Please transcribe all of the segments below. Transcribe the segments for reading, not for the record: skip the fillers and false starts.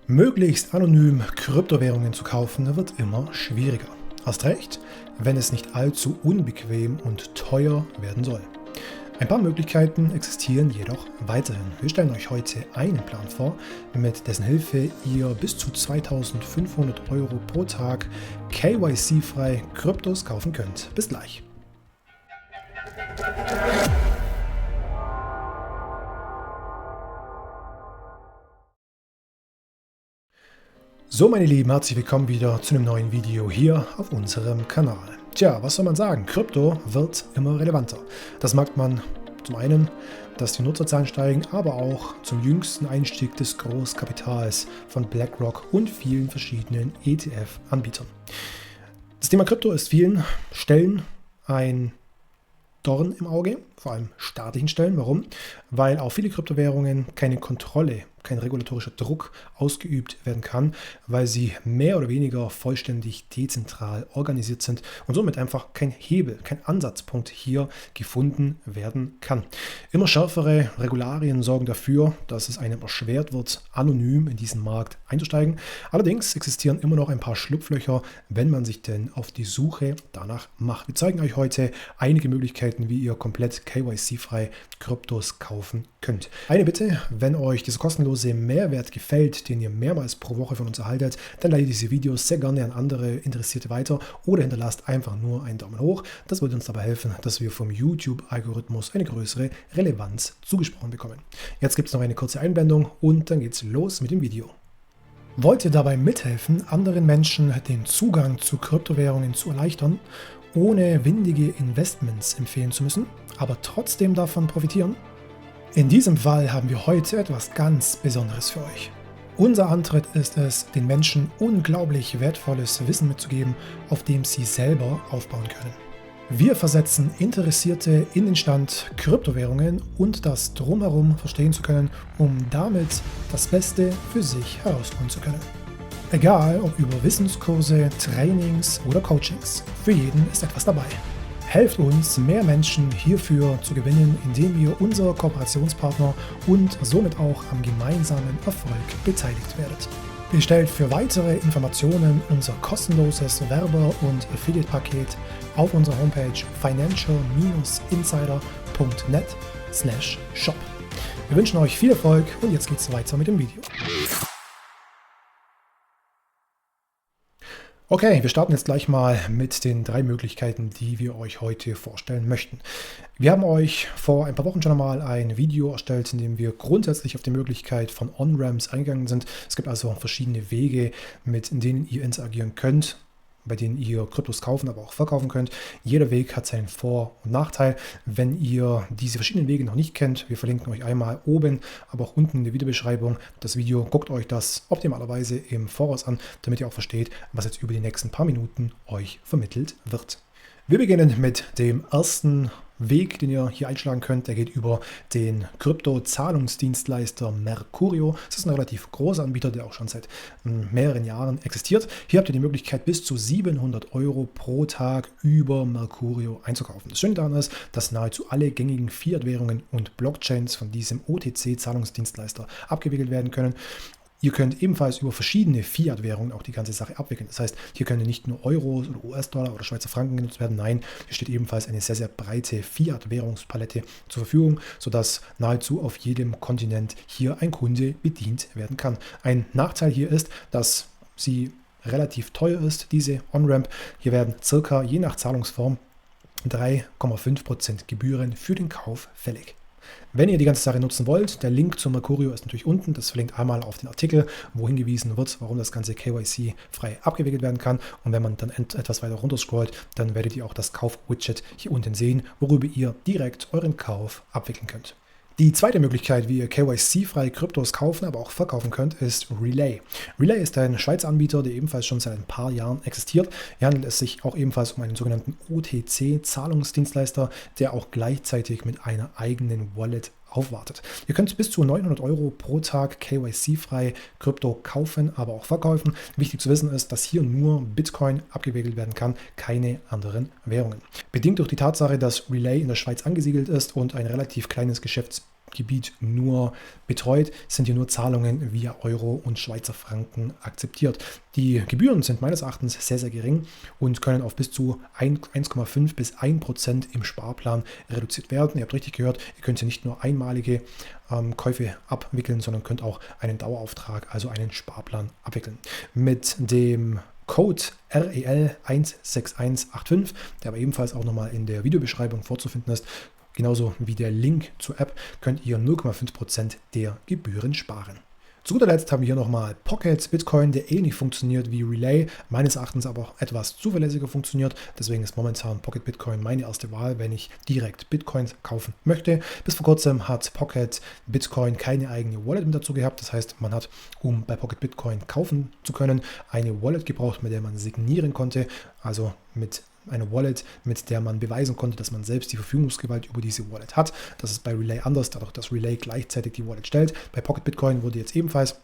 Möglichst anonym Kryptowährungen zu kaufen wird immer schwieriger. Hast recht, wenn es nicht allzu unbequem und teuer werden soll. Ein paar Möglichkeiten existieren jedoch weiterhin. Wir stellen euch heute einen Plan vor, mit dessen Hilfe ihr bis zu 2.500 Euro pro Tag KYC-frei Kryptos kaufen könnt. Bis gleich. So meine Lieben, herzlich willkommen wieder zu einem neuen Video hier auf unserem Kanal. Tja, was soll man sagen? Krypto wird immer relevanter. Das merkt man zum einen, dass die Nutzerzahlen steigen, aber auch zum jüngsten Einstieg des Großkapitals von BlackRock und vielen verschiedenen ETF-Anbietern. Das Thema Krypto ist vielen Stellen ein Dorn im Auge, vor allem staatlichen Stellen. Warum? Weil auf viele Kryptowährungen keine Kontrolle, kein regulatorischer Druck ausgeübt werden kann, weil sie mehr oder weniger vollständig dezentral organisiert sind und somit einfach kein Hebel, kein Ansatzpunkt hier gefunden werden kann. Immer schärfere Regularien sorgen dafür, dass es einem erschwert wird, anonym in diesen Markt einzusteigen. Allerdings existieren immer noch ein paar Schlupflöcher, wenn man sich denn auf die Suche danach macht. Wir zeigen euch heute einige Möglichkeiten, wie ihr komplett KYC-frei Kryptos kaufen könnt. Eine Bitte, wenn euch dieser kostenlose Mehrwert gefällt, den ihr mehrmals pro Woche von uns erhaltet, dann leitet diese Videos sehr gerne an andere Interessierte weiter oder hinterlasst einfach nur einen Daumen hoch. Das wird uns dabei helfen, dass wir vom YouTube-Algorithmus eine größere Relevanz zugesprochen bekommen. Jetzt gibt es noch eine kurze Einblendung und dann geht's los mit dem Video. Wollt ihr dabei mithelfen, anderen Menschen den Zugang zu Kryptowährungen zu erleichtern, ohne windige Investments empfehlen zu müssen, aber trotzdem davon profitieren? In diesem Fall haben wir heute etwas ganz Besonderes für euch. Unser Antritt ist es, den Menschen unglaublich wertvolles Wissen mitzugeben, auf dem sie selber aufbauen können. Wir versetzen Interessierte in den Stand, Kryptowährungen und das Drumherum verstehen zu können, um damit das Beste für sich herausholen zu können. Egal ob über Wissenskurse, Trainings oder Coachings, für jeden ist etwas dabei. Helft uns, mehr Menschen hierfür zu gewinnen, indem ihr unser Kooperationspartner und somit auch am gemeinsamen Erfolg beteiligt werdet. Bestellt für weitere Informationen unser kostenloses Werbe- und Affiliate-Paket auf unserer Homepage financial-insider.net/shop. Wir wünschen euch viel Erfolg und jetzt geht's weiter mit dem Video. Okay, wir starten jetzt gleich mal mit den 3 Möglichkeiten, die wir euch heute vorstellen möchten. Wir haben euch vor ein paar Wochen schon einmal ein Video erstellt, in dem wir grundsätzlich auf die Möglichkeit von On-Ramps eingegangen sind. Es gibt also verschiedene Wege, mit denen ihr interagieren könnt, bei denen ihr Kryptos kaufen, aber auch verkaufen könnt. Jeder Weg hat seinen Vor- und Nachteil. Wenn ihr diese verschiedenen Wege noch nicht kennt, wir verlinken euch einmal oben, aber auch unten in der Videobeschreibung das Video. Guckt euch das optimalerweise im Voraus an, damit ihr auch versteht, was jetzt über die nächsten paar Minuten euch vermittelt wird. Wir beginnen mit dem ersten Weg, den ihr hier einschlagen könnt. Der geht über den Krypto-Zahlungsdienstleister Mercurio. Das ist ein relativ großer Anbieter, der auch schon seit mehreren Jahren existiert. Hier habt ihr die Möglichkeit, bis zu 700 Euro pro Tag über Mercurio einzukaufen. Das Schöne daran ist, dass nahezu alle gängigen Fiat-Währungen und Blockchains von diesem OTC-Zahlungsdienstleister abgewickelt werden können. Ihr könnt ebenfalls über verschiedene Fiat-Währungen auch die ganze Sache abwickeln. Das heißt, hier können nicht nur Euros oder US-Dollar oder Schweizer Franken genutzt werden. Nein, hier steht ebenfalls eine sehr, sehr breite Fiat-Währungspalette zur Verfügung, sodass nahezu auf jedem Kontinent hier ein Kunde bedient werden kann. Ein Nachteil hier ist, dass sie relativ teuer ist, diese On-Ramp. Hier werden circa, je nach Zahlungsform, 3,5% Gebühren für den Kauf fällig. Wenn ihr die ganze Sache nutzen wollt, der Link zu Mercurio ist natürlich unten. Das verlinkt einmal auf den Artikel, wo hingewiesen wird, warum das Ganze KYC-frei abgewickelt werden kann. Und wenn man dann etwas weiter runter scrollt, dann werdet ihr auch das Kauf-Widget hier unten sehen, worüber ihr direkt euren Kauf abwickeln könnt. Die zweite Möglichkeit, wie ihr KYC-frei Kryptos kaufen, aber auch verkaufen könnt, ist Relay. Relay ist ein Schweizer Anbieter, der ebenfalls schon seit ein paar Jahren existiert. Hier handelt es sich auch ebenfalls um einen sogenannten OTC-Zahlungsdienstleister, der auch gleichzeitig mit einer eigenen Wallet aufwartet. Ihr könnt bis zu 900 Euro pro Tag KYC-frei Krypto kaufen, aber auch verkaufen. Wichtig zu wissen ist, dass hier nur Bitcoin abgewickelt werden kann, keine anderen Währungen. Bedingt durch die Tatsache, dass Relay in der Schweiz angesiedelt ist und ein relativ kleines Gebiet nur betreut, sind hier nur Zahlungen via Euro und Schweizer Franken akzeptiert. Die Gebühren sind meines Erachtens sehr, sehr gering und können auf bis zu 1,5 bis 1% im Sparplan reduziert werden. Ihr habt richtig gehört, ihr könnt hier nicht nur einmalige Käufe abwickeln, sondern könnt auch einen Dauerauftrag, also einen Sparplan abwickeln. Mit dem Code REL16185, der aber ebenfalls auch nochmal in der Videobeschreibung vorzufinden ist, genauso wie der Link zur App, könnt ihr 0,5% der Gebühren sparen. Zu guter Letzt haben wir hier nochmal Pocket Bitcoin, der ähnlich funktioniert wie Relay, meines Erachtens aber auch etwas zuverlässiger funktioniert. Deswegen ist momentan Pocket Bitcoin meine erste Wahl, wenn ich direkt Bitcoins kaufen möchte. Bis vor kurzem hat Pocket Bitcoin keine eigene Wallet mit dazu gehabt. Das heißt, man hat, um bei Pocket Bitcoin kaufen zu können, eine Wallet gebraucht, mit der man signieren konnte. Also mit eine Wallet, mit der man beweisen konnte, dass man selbst die Verfügungsgewalt über diese Wallet hat. Das ist bei Relay anders, dadurch, dass Relay gleichzeitig die Wallet stellt. Bei Pocket Bitcoin wurde jetzt ebenfalls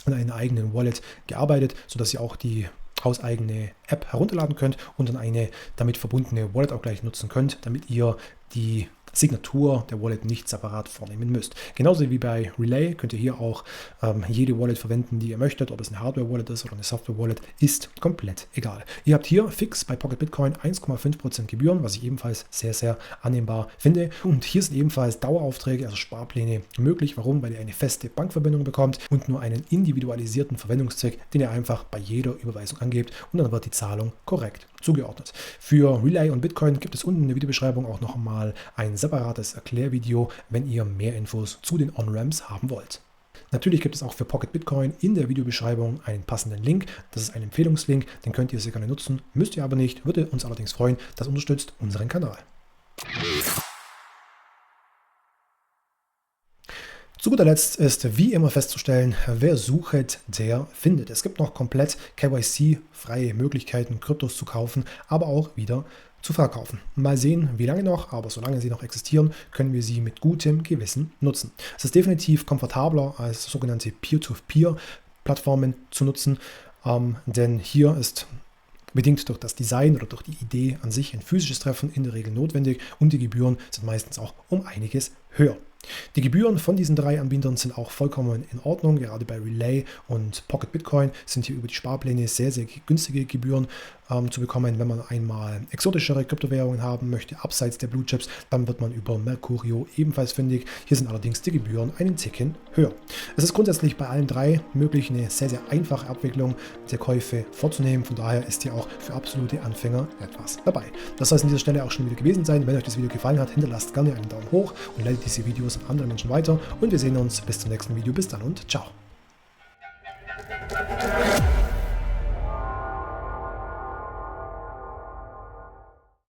an einer eigenen Wallet gearbeitet, sodass ihr auch die hauseigene App herunterladen könnt und dann eine damit verbundene Wallet auch gleich nutzen könnt, damit ihr die Signatur der Wallet nicht separat vornehmen müsst. Genauso wie bei Relay könnt ihr hier auch jede Wallet verwenden, die ihr möchtet. Ob es eine Hardware-Wallet ist oder eine Software-Wallet, ist komplett egal. Ihr habt hier fix bei Pocket Bitcoin 1,5% Gebühren, was ich ebenfalls sehr, sehr annehmbar finde. Und hier sind ebenfalls Daueraufträge, also Sparpläne möglich. Warum? Weil ihr eine feste Bankverbindung bekommt und nur einen individualisierten Verwendungszweck, den ihr einfach bei jeder Überweisung angebt und dann wird die Zahlung korrekt zugeordnet. Für Relay und Bitcoin gibt es unten in der Videobeschreibung auch nochmal ein separates Erklärvideo, wenn ihr mehr Infos zu den On-Ramps haben wollt. Natürlich gibt es auch für Pocket Bitcoin in der Videobeschreibung einen passenden Link. Das ist ein Empfehlungslink, den könnt ihr sehr gerne nutzen, müsst ihr aber nicht, würde uns allerdings freuen. Das unterstützt unseren Kanal. Zu guter Letzt ist wie immer festzustellen, wer sucht, der findet. Es gibt noch komplett KYC-freie Möglichkeiten, Kryptos zu kaufen, aber auch wieder zu verkaufen. Mal sehen, wie lange noch, aber solange sie noch existieren, können wir sie mit gutem Gewissen nutzen. Es ist definitiv komfortabler als sogenannte Peer-to-Peer-Plattformen zu nutzen, denn hier ist bedingt durch das Design oder durch die Idee an sich ein physisches Treffen in der Regel notwendig und die Gebühren sind meistens auch um einiges höher. Die Gebühren von diesen drei Anbietern sind auch vollkommen in Ordnung. Gerade bei Relay und Pocket Bitcoin sind hier über die Sparpläne sehr, sehr günstige Gebühren zu bekommen. Wenn man einmal exotischere Kryptowährungen haben möchte, abseits der Blue Chips, dann wird man über Mercurio ebenfalls fündig. Hier sind allerdings die Gebühren einen Ticken höher. Es ist grundsätzlich bei allen drei möglich, eine sehr, sehr einfache Abwicklung der Käufe vorzunehmen. Von daher ist hier auch für absolute Anfänger etwas dabei. Das soll es an dieser Stelle auch schon wieder gewesen sein. Wenn euch das Video gefallen hat, hinterlasst gerne einen Daumen hoch und leitet diese Videos an andere Menschen weiter. Und wir sehen uns bis zum nächsten Video. Bis dann und ciao.